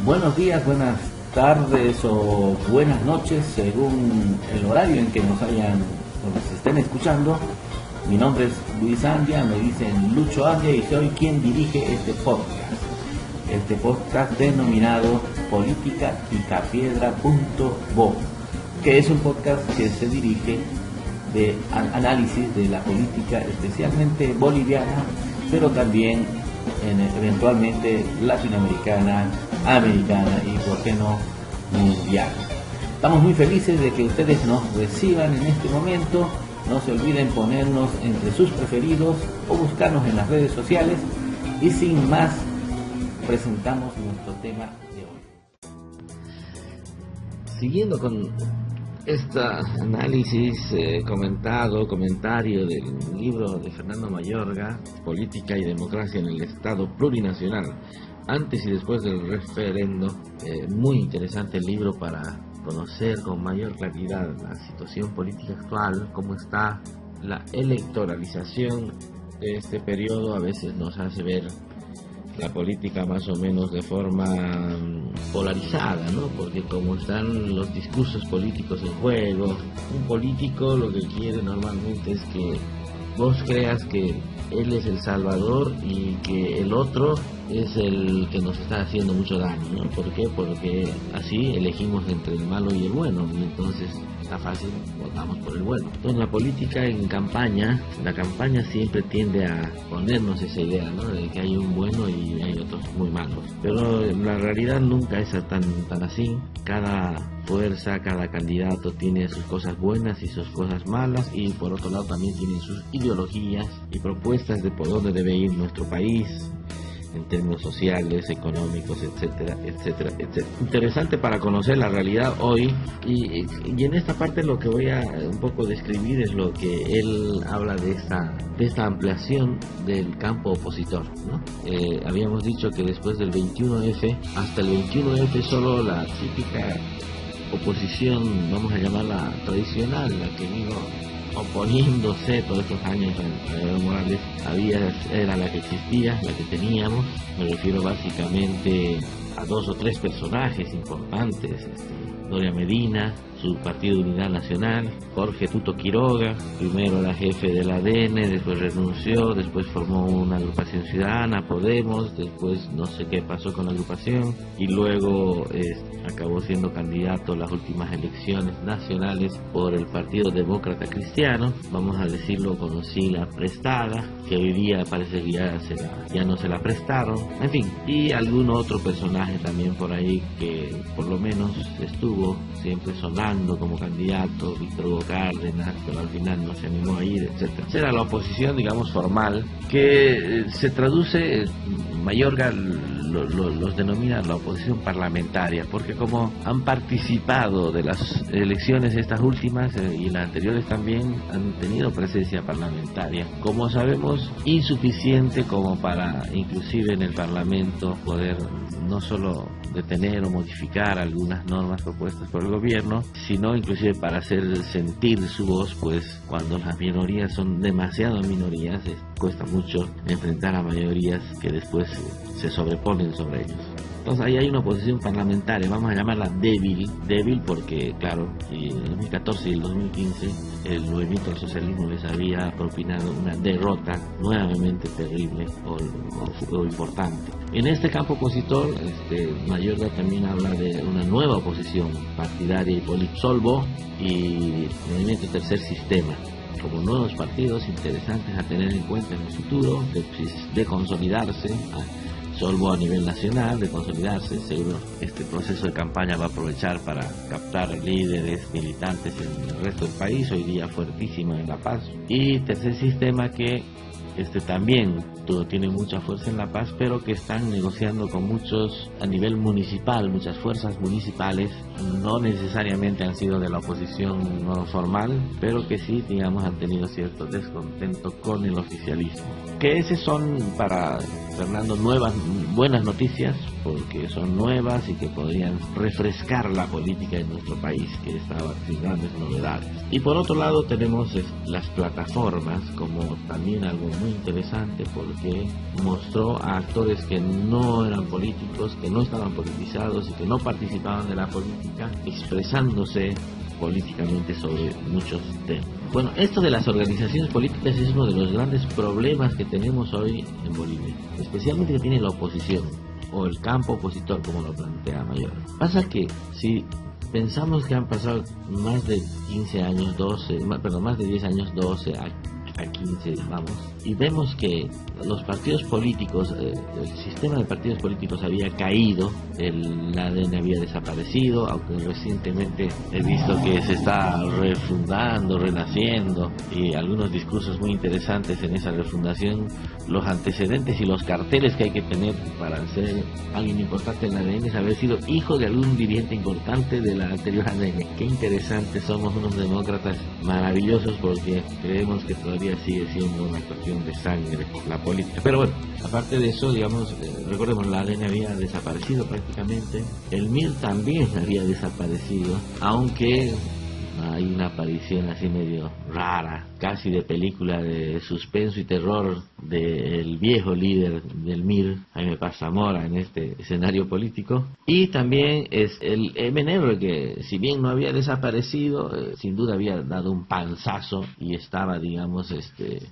Buenos días, buenas tardes o buenas noches según el horario en que nos estén escuchando. Mi nombre es Luis Andia, me dicen Lucho Andia y soy quien dirige este podcast denominado politicapicapiedra.bo, que es un podcast que se dirige de análisis de la política especialmente boliviana, pero también eventualmente latinoamericana, americana y por qué no mundial. Estamos muy felices de que ustedes nos reciban en este momento. No se olviden ponernos entre sus preferidos o buscarnos en las redes sociales, y sin más presentamos nuestro tema de hoy. Siguiendo con este análisis comentario del libro de Fernando Mayorga, Política y Democracia en el Estado Plurinacional, antes y después del referendo. Muy interesante el libro para conocer con mayor claridad la situación política actual, cómo está la electoralización de este periodo. A veces nos hace ver la política más o menos de forma polarizada, ¿no? Porque como están los discursos políticos en juego, un político lo que quiere normalmente es que vos creas que él es el salvador y que el otro es el que nos está haciendo mucho daño, ¿no? ¿Por qué? Porque así elegimos entre el malo y el bueno, y entonces está fácil, votamos por el bueno. Entonces la política en campaña, la campaña siempre tiende a ponernos esa idea, ¿no? De que hay un bueno y hay otros muy malos. Pero la realidad nunca es tan así. Cada fuerza, cada candidato tiene sus cosas buenas y sus cosas malas, y por otro lado también tienen sus ideologías y propuestas de por dónde debe ir nuestro país en términos sociales, económicos, etcétera, etcétera, etcétera. Interesante para conocer la realidad hoy, y en esta parte lo que voy a un poco describir es lo que él habla de esta ampliación del campo opositor, ¿no? Habíamos dicho que después del 21F, hasta el 21F solo la típica oposición, vamos a llamarla tradicional, la que vino oponiéndose todos estos años a Evo Morales, era la que existía, la que teníamos. Me refiero básicamente a dos o tres personajes importantes: Doria Medina, su Partido de Unidad Nacional; Jorge Tuto Quiroga, primero era jefe del ADN, después renunció, después formó una agrupación ciudadana, Podemos, después no sé qué pasó con la agrupación, y luego acabó siendo candidato a las últimas elecciones nacionales por el Partido Demócrata Cristiano, vamos a decirlo con un sigla prestada, que hoy día parece que ya no se la prestaron, en fin, y algún otro personaje también por ahí que por lo menos estuvo siempre sonando como candidato, Víctor Hugo Cárdenas, pero al final no se animó a ir, etcétera. Esa era la oposición, digamos, formal, que se traduce, Mayorga los denomina la oposición parlamentaria, porque como han participado de las elecciones estas últimas y las anteriores también, han tenido presencia parlamentaria, como sabemos, insuficiente como para inclusive en el Parlamento poder no solo detener o modificar algunas normas propuestas por el gobierno, sino inclusive para hacer sentir su voz, pues cuando las minorías son demasiado minorías, cuesta mucho enfrentar a mayorías que después se sobreponen sobre ellos. Entonces ahí hay una oposición parlamentaria, vamos a llamarla débil porque claro, en el 2014 y el 2015 el movimiento del socialismo les había propinado una derrota nuevamente terrible o importante. En este campo opositor, Mayorga también habla de una nueva oposición partidaria y política, Solvo y Movimiento Tercer Sistema, como nuevos partidos interesantes a tener en cuenta en el futuro, de consolidarse. Solvo a nivel nacional, de consolidarse. Seguro este proceso de campaña va a aprovechar para captar líderes militantes en el resto del país, hoy día fuertísimo en La Paz. Y Tercer Sistema, que también tiene mucha fuerza en La Paz, pero que están negociando con muchos a nivel municipal, muchas fuerzas municipales, no necesariamente han sido de la oposición no formal, pero que sí, digamos, han tenido cierto descontento con el oficialismo. Que esos son para Fernando buenas noticias porque son nuevas y que podrían refrescar la política de nuestro país, que estaba sin grandes novedades. Y por otro lado tenemos las plataformas como también algo muy interesante, porque mostró a actores que no eran políticos, que no estaban politizados y que no participaban de la política, expresándose políticamente sobre muchos temas. Bueno, esto de las organizaciones políticas es uno de los grandes problemas que tenemos hoy en Bolivia, especialmente que tiene la oposición o el campo opositor, como lo plantea Mayor. Pasa que si pensamos que han pasado más de 15 años, más de 10 años, 12 a 15, vamos, y vemos que los partidos políticos, el sistema de partidos políticos había caído, el ADN había desaparecido, aunque recientemente he visto que se está refundando, renaciendo, y algunos discursos muy interesantes en esa refundación. Los antecedentes y los carteles que hay que tener para ser alguien importante en el ADN es haber sido hijo de algún dirigente importante de la anterior ADN. Qué interesante, somos unos demócratas maravillosos porque creemos que todavía sigue siendo una cuestión de sangre la política. Pero bueno, aparte de eso, digamos, recordemos, la ADN había desaparecido prácticamente, el MIR también había desaparecido, aunque hay una aparición así medio rara, casi de película de suspenso y terror del viejo líder del MIR, Jaime Paz Zamora, en este escenario político. Y también es el MNR, que si bien no había desaparecido, sin duda había dado un panzazo y estaba, digamos,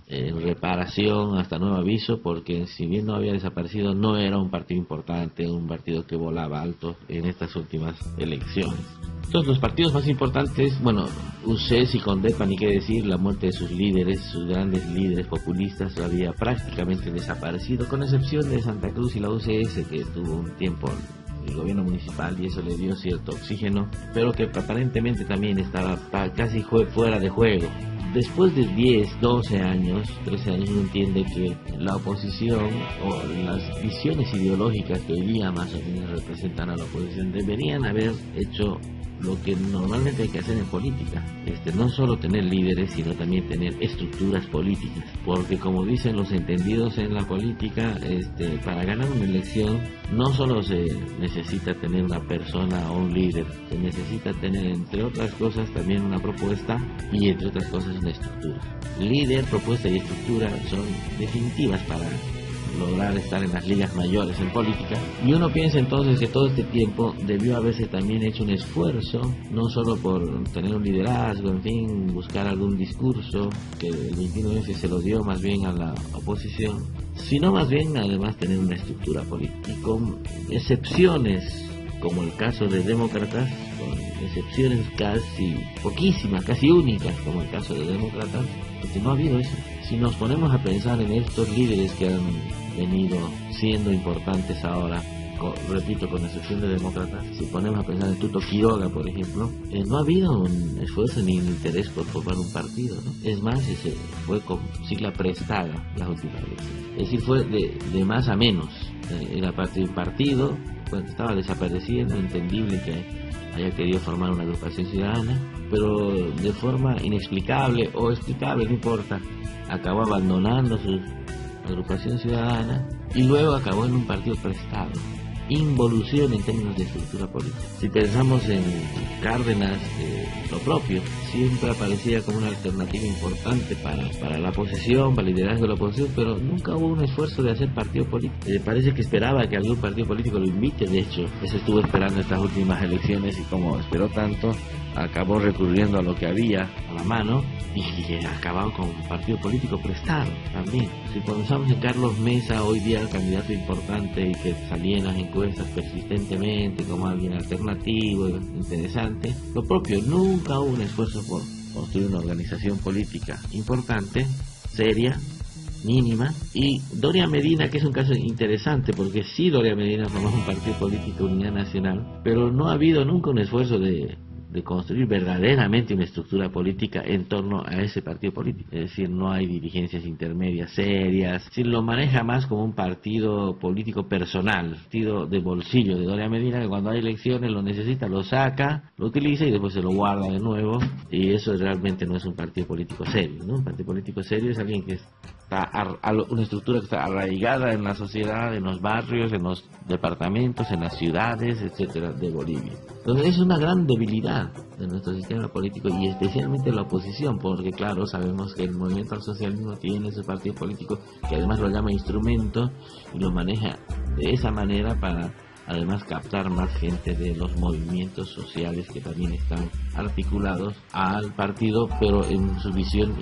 en reparación hasta nuevo aviso, porque si bien no había desaparecido, no era un partido importante, un partido que volaba alto en estas últimas elecciones. Entonces, los partidos más importantes, bueno, UCES y CONDEPA, ni qué decir, la muerte de sus líderes, sus grandes líderes populistas, había prácticamente desaparecido, con excepción de Santa Cruz y la UCS, que tuvo un tiempo el gobierno municipal y eso le dio cierto oxígeno, pero que aparentemente también estaba casi fuera de juego. Después de 10, 12 años, 13 años, uno entiende que la oposición o las visiones ideológicas que hoy día más o menos representan a la oposición deberían haber hecho lo que normalmente hay que hacer en política, no solo tener líderes, sino también tener estructuras políticas, porque como dicen los entendidos en la política, para ganar una elección no solo se necesita tener una persona o un líder, se necesita tener, entre otras cosas, también una propuesta y, entre otras cosas, una estructura. Líder, propuesta y estructura son definitivas para lograr estar en las ligas mayores en política, y uno piensa entonces que todo este tiempo debió haberse también hecho un esfuerzo, no solo por tener un liderazgo, en fin, buscar algún discurso, que el 29F se lo dio más bien a la oposición, sino más bien además tener una estructura política, y con excepciones como el caso de Demócratas, con excepciones casi poquísimas, casi únicas como el caso de Demócratas, no ha habido eso. Si nos ponemos a pensar en estos líderes que han venido siendo importantes ahora, repito, con excepción de Demócratas, si ponemos a pensar en Tuto Quiroga, por ejemplo, no ha habido un esfuerzo ni un interés por formar un partido, ¿no? Es más, fue con sigla prestada las últimas elecciones. Es decir, fue de más a menos. Era parte de un partido, pues, estaba desapareciendo, entendible que haya querido formar una agrupación ciudadana, pero de forma inexplicable o explicable, no importa, acabó abandonando su agrupación ciudadana y luego acabó en un partido prestado. Involución en términos de estructura política. Si pensamos en Cárdenas, lo propio, siempre aparecía como una alternativa importante para la oposición, para el liderazgo de la oposición, pero nunca hubo un esfuerzo de hacer partido político. Parece que esperaba que algún partido político lo invite, de hecho, eso estuvo esperando estas últimas elecciones, y como esperó tanto, acabó recurriendo a lo que había a la mano y acabó con un partido político prestado también. Si pensamos en Carlos Mesa, hoy día el candidato importante y que salía en las encuestas persistentemente como alguien alternativo, interesante, lo propio, nunca hubo un esfuerzo por construir una organización política importante, seria, mínima. Y Doria Medina, que es un caso interesante, porque sí, Doria Medina formó un partido político, Unidad Nacional, pero no ha habido nunca un esfuerzo de construir verdaderamente una estructura política en torno a ese partido político. Es decir, no hay dirigencias intermedias serias, si lo maneja más como un partido político personal, partido de bolsillo de Doria Medina, que cuando hay elecciones lo necesita, lo saca, lo utiliza y después se lo guarda de nuevo, y eso realmente no es un partido político serio, ¿no? Un partido político serio es alguien que está una estructura que está arraigada en la sociedad, en los barrios, en los departamentos, en las ciudades, etcétera, de Bolivia. Entonces es una gran debilidad de nuestro sistema político y especialmente la oposición, porque claro, sabemos que el movimiento al socialismo tiene su partido político que además lo llama instrumento y lo maneja de esa manera para además captar más gente de los movimientos sociales que también están articulados al partido, pero en su visión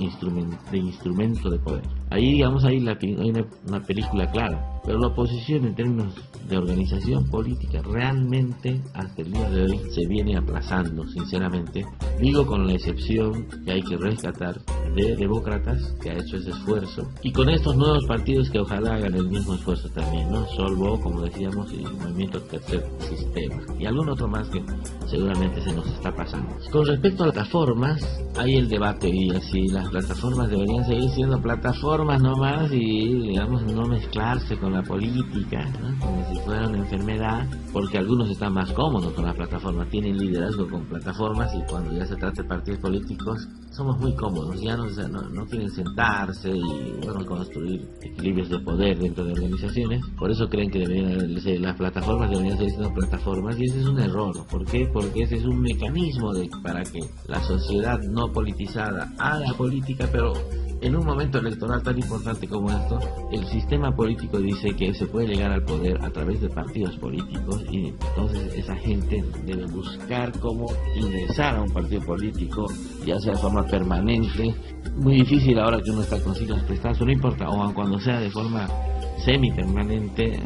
de instrumento de poder. Ahí, digamos, hay una película clara, pero la oposición en términos de organización política realmente hasta el día de hoy se viene aplazando, sinceramente. Digo con la excepción que hay que rescatar de Demócratas, que ha hecho ese esfuerzo, y con estos nuevos partidos que ojalá hagan el mismo esfuerzo también, ¿no? Solvo, como decíamos, y el Movimiento Tercer Sistema, y algún otro más que seguramente se nos está pasando. Con respecto a plataformas, hay el debate y así las plataformas deberían seguir siendo plataformas nomás y, digamos, no mezclarse con la política, ¿no? Como si fuera una enfermedad, porque algunos están más cómodos con las plataformas, tienen liderazgo con plataformas y cuando ya se trata de partidos políticos somos muy cómodos, ya no quieren sentarse y bueno, construir equilibrios de poder dentro de organizaciones. Por eso creen que las plataformas deberían seguir siendo plataformas y ese es un error. ¿Por qué? Porque ese es un mecanismo para que la sociedad no politizada haga política, pero en un momento electoral tan importante como esto, el sistema político dice que se puede llegar al poder a través de partidos políticos y entonces esa gente debe buscar cómo ingresar a un partido político, ya sea de forma permanente. Muy difícil ahora que uno está con siglas prestadas, no importa, o cuando sea de forma semi-permanente,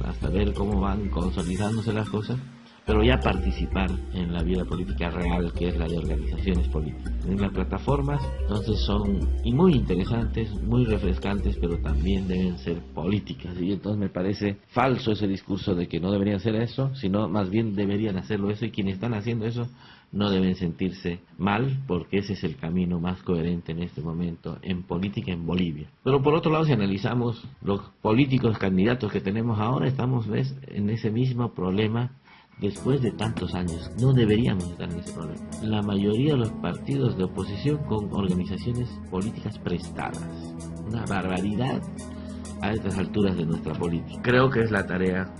hasta ver cómo van consolidándose las cosas, pero ya participar en la vida política real, que es la de organizaciones políticas. En las plataformas, entonces, son muy interesantes, muy refrescantes, pero también deben ser políticas. Y entonces me parece falso ese discurso de que no deberían hacer eso, sino más bien deberían hacerlo eso, y quienes están haciendo eso no deben sentirse mal, porque ese es el camino más coherente en este momento en política en Bolivia. Pero por otro lado, si analizamos los políticos candidatos que tenemos ahora, estamos en ese mismo problema. Después de tantos años, no deberíamos estar en ese problema. La mayoría de los partidos de oposición con organizaciones políticas prestadas. Una barbaridad a estas alturas de nuestra política. Creo que es la tarea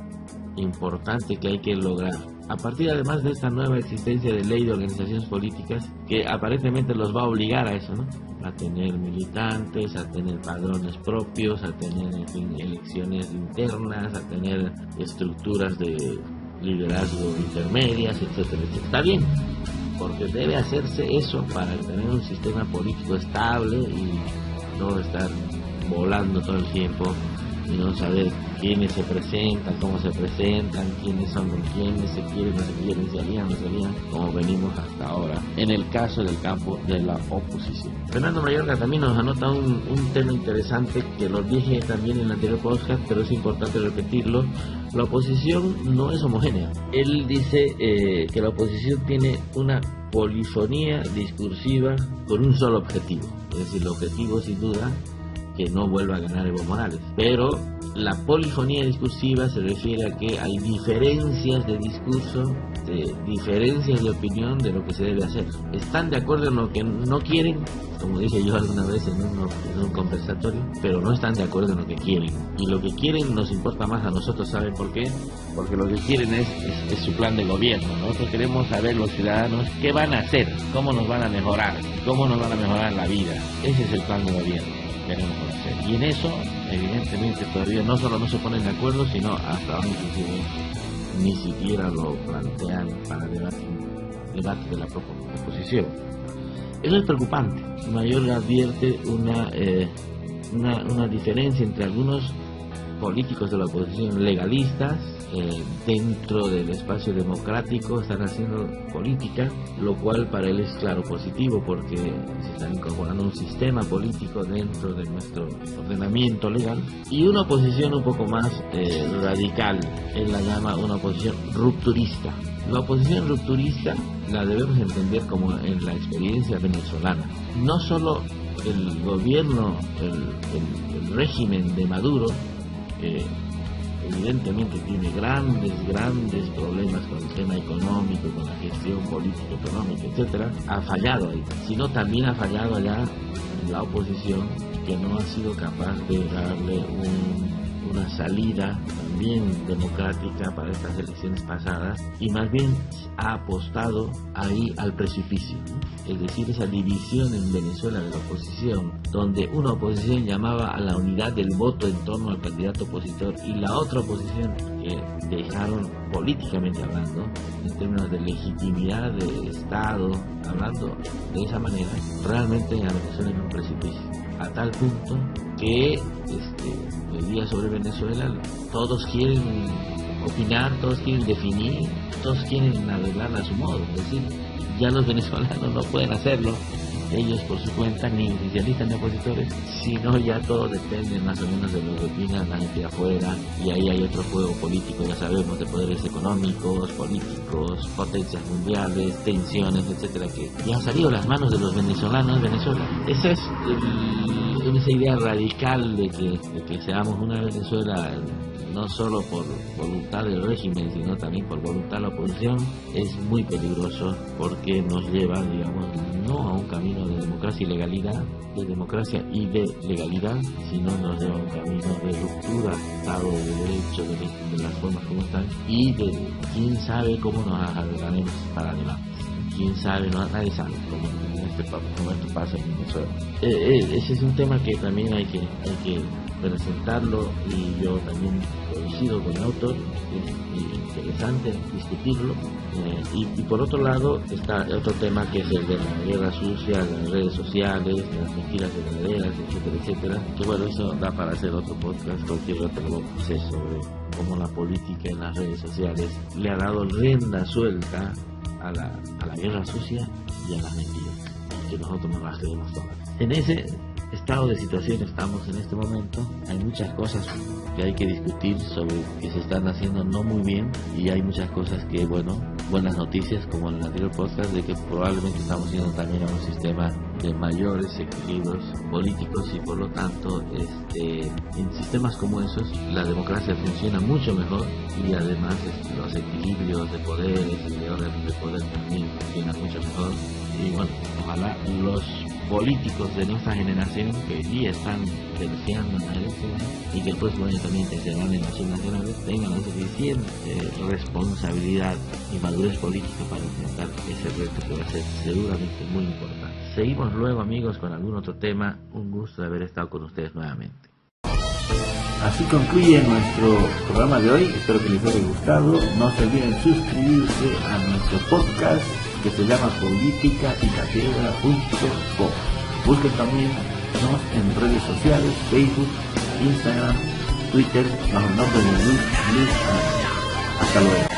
importante que hay que lograr. A partir además de esta nueva existencia de ley de organizaciones políticas, que aparentemente los va a obligar a eso, ¿no? A tener militantes, a tener padrones propios, a tener, en fin, elecciones internas, a tener estructuras de liderazgo intermedias, etcétera, etcétera. Está bien, porque debe hacerse eso para tener un sistema político estable y no estar volando todo el tiempo y no saber quiénes se presentan, cómo se presentan, quiénes son con quiénes, se quieren, no se quieren, se alían, no se alían, como venimos hasta ahora, en el caso del campo de la oposición. Fernando Mayorga también nos anota un tema interesante que lo dije también en el anterior podcast, pero es importante repetirlo. La oposición no es homogénea. Él dice que la oposición tiene una polifonía discursiva con un solo objetivo, es decir, el objetivo sin duda que no vuelva a ganar Evo Morales, pero la polifonía discursiva se refiere a que hay diferencias de discurso, diferencias de opinión de lo que se debe hacer. Están de acuerdo en lo que no quieren, como dije yo alguna vez en un conversatorio, pero no están de acuerdo en lo que quieren. Y lo que quieren nos importa más a nosotros, ¿saben por qué? Porque lo que quieren es su plan de gobierno. Nosotros queremos saber, los ciudadanos, qué van a hacer, cómo nos van a mejorar, cómo nos van a mejorar la vida. Ese es el plan de gobierno. Y en eso, evidentemente, todavía no solo no se ponen de acuerdo, sino hasta ahora inclusive ni siquiera lo plantean para debate de la oposición. Eso es preocupante. Mayorga advierte una diferencia entre algunos políticos de la oposición legalistas dentro del espacio democrático, están haciendo política, lo cual para él es claro positivo, porque se están incorporando un sistema político dentro de nuestro ordenamiento legal, y una oposición un poco más radical. Él la llama una oposición rupturista. La oposición rupturista la debemos entender como en la experiencia venezolana. No solo el gobierno, el régimen de Maduro, evidentemente tiene grandes problemas con el tema económico, con la gestión política, económica, etcétera, ha fallado ahí, sino también ha fallado allá la oposición, que no ha sido capaz de darle una salida también democrática para estas elecciones pasadas, y más bien ha apostado ahí al precipicio, ¿no? Es decir, esa división en Venezuela de la oposición, donde una oposición llamaba a la unidad del voto en torno al candidato opositor y la otra oposición que dejaron, políticamente hablando, en términos de legitimidad del Estado, hablando de esa manera, realmente a Venezuela en un precipicio, a tal punto que el día sobre Venezuela todos quieren opinar, todos quieren definir, todos quieren arreglarla a su modo. Es decir, ya los venezolanos no pueden hacerlo ellos por su cuenta, ni oficialistas ni opositores, sino ya todo depende más o menos de lo que opinan la gente de afuera, y ahí hay otro juego político, ya sabemos, de poderes económicos, políticos, potencias mundiales, tensiones, etcétera, que ya han salido de las manos de los venezolanos en Venezuela. Esa es esa idea radical de que seamos una Venezuela, no solo por voluntad del régimen, sino también por voluntad de la oposición, es muy peligroso, porque nos lleva, digamos, no a un camino de democracia y legalidad, de democracia y de legalidad, sino nos lleva a un camino de ruptura, Estado de Derecho, de las formas como están, y de quién sabe cómo nos arreglaremos para adelante. Quién sabe, nadie sabe cómo esto pasa en Venezuela. Ese es un tema que también hay que presentarlo, y yo también coincido con el autor, es interesante discutirlo, y por otro lado está otro tema, que es el de la guerra sucia, las redes sociales, las mentiras verdaderas, etcétera, etcétera, que bueno, eso da para hacer otro podcast, cualquier otro sé sobre cómo la política en las redes sociales le ha dado rienda suelta a la guerra sucia y a las mentiras, que nosotros nos las creemos todas. En ese estado de situación estamos en este momento. Hay muchas cosas que hay que discutir sobre que se están haciendo no muy bien, y hay muchas cosas que, bueno, buenas noticias, como en el anterior podcast, de que probablemente estamos yendo también a un sistema de mayores equilibrios políticos, y por lo tanto en sistemas como esos la democracia funciona mucho mejor, y además los equilibrios de poderes y de orden de poder también funcionan mucho mejor. Y bueno, ojalá los políticos de nuestra generación, que ya están terciando en las elecciones, y que el próximo año también terciarán en elecciones nacionales, tengan la suficiente responsabilidad y madurez política para enfrentar ese reto, que va a ser seguramente muy importante. Seguimos luego, amigos, con algún otro tema. Un gusto de haber estado con ustedes nuevamente. Así concluye nuestro programa de hoy. Espero que les haya gustado. No se olviden suscribirse a nuestro podcast, que se llama politicaycatedra.com. Busquen también en redes sociales, Facebook, Instagram, Twitter, bajo el nombre de Luis. Hasta luego.